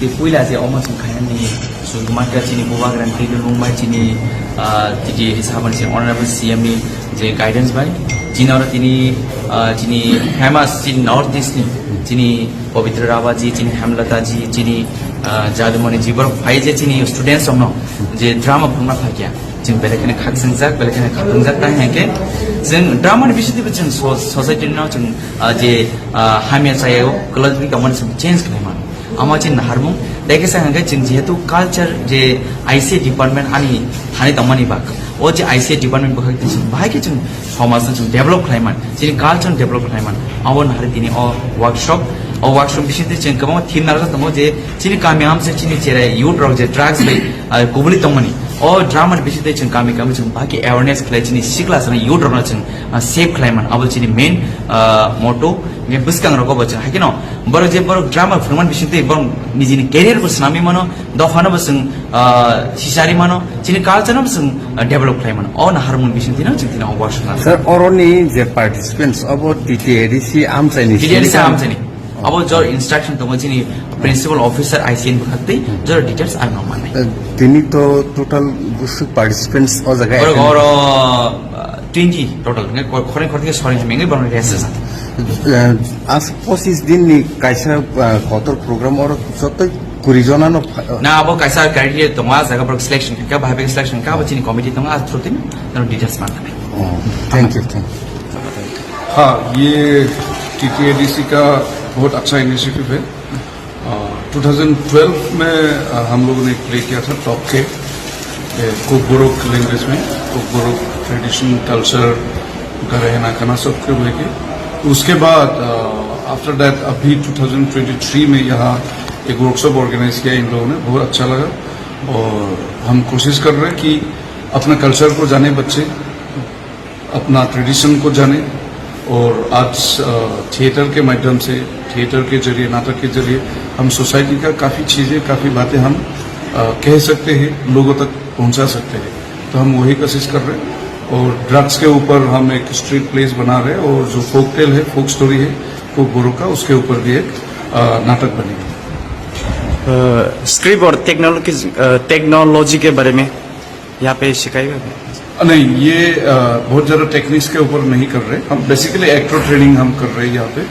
bisite puila je oma sung khayan ni so market chini bubagran tilu mumbai chini tiji hisaban sin honorable CM ni je guidance bai jinara chini famous in north east ni chini Pavitra Rava ji chini Hamlata ji chini Jadumani ji bar phai je chini students amno je drama phangna phakya jin belekene khaksingjak belekene khaksingjak ta heke jin drama ni bisite bichin society no jin je hamia chayo college government some change khlaiman ama chin harmung deke sa hanga jin jehetu culture je ICA department ani thani tamani bak o je ICA department bak tin bhai ke jin समाज jin develop khlaiman jin culture develop khlaiman awon hari tini o workshop bisite jin kabang theme narga tamo je chini kamyam se chini chere youth drug je drugs bei kubuli tamani o drama bisite jin kami jin baki awareness khlai chini sikla sana youth drug jin safe khlaiman abul chini main motto nge biskang rogo bachan hakino baro je baro drama phirman bisite bang nijini career ko snami mano dokhana basung sisari mano chini culture no basung develop khlaiman on harmon bisite na chitina workshop sir oroni je participants about TTADC amchani about your instruction to machine principal officer ICN bhakti your details are no mane tini to total participants o jaga or 20 total nge khore khore sorry hamengai ban reses as posis din ni kaisa kotor program or sotai kurijona no na abo kaisa criteria tonga jaga pro selection ka bhabe selection ka bachini committee tonga throtin no details mane thank you हाँ ये TTADC का बहुत अच्छा initiative है 2012 में हम लोगों ने प्ले किया था टॉप के कोकबोरोक लैंग्वेज में कोकबोरोक ट्रेडिशन कल्चर का रहना खाना सब के लेके उसके बाद आफ्टर दैट अभी 2023 में यहाँ एक वर्कशॉप ऑर्गेनाइज किया इन लोगों ने बहुत अच्छा लगा और हम कोशिश कर रहे हैं कि अपना कल्चर को जाने बच्चे अपना ट्रेडिशन को जाने और आज थिएटर के माध्यम से थिएटर के जरिए नाटक के जरिए हम सोसाइटी का काफ़ी चीज़ें काफ़ी बातें हम कह सकते हैं लोगों तक पहुंचा सकते हैं तो हम वही कोशिश कर रहे हैं और ड्रग्स के ऊपर हम एक स्ट्रीट प्लेस बना रहे हैं और जो फोक टेल है फोक स्टोरी है फोक बोरो का उसके ऊपर भी एक नाटक बनेगा स्क्रिप्ट और टेक्नोलॉजी के बारे में यहाँ पे सिखाएगा नहीं ये बहुत ज़्यादा टेक्निक्स के ऊपर नहीं कर रहे हम बेसिकली एक्टर ट्रेनिंग हम कर रहे हैं यहाँ पे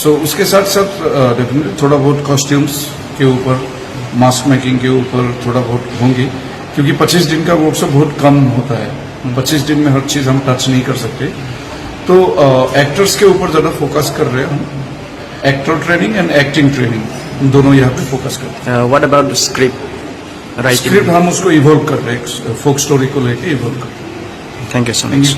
सो उसके साथ साथ डेफिनेटली थोड़ा बहुत कॉस्ट्यूम्स के ऊपर मास्क मेकिंग के ऊपर थोड़ा बहुत होंगे क्योंकि 25 दिन का वर्कशॉप बहुत कम होता है 25 दिन में हर चीज़ हम टच नहीं कर सकते तो एक्टर्स के ऊपर ज़्यादा फोकस कर रहे हैं हम actor training and acting training दोनों यहाँ पे फोकस करते हैं व्हाट अबाउट स्क्रिप्ट स्क्रिप्ट हम उसको इवॉल्व कर रहे हैं फोक स्टोरी को लेके इवॉल्व कर रहे हैं थैंक यू सो मच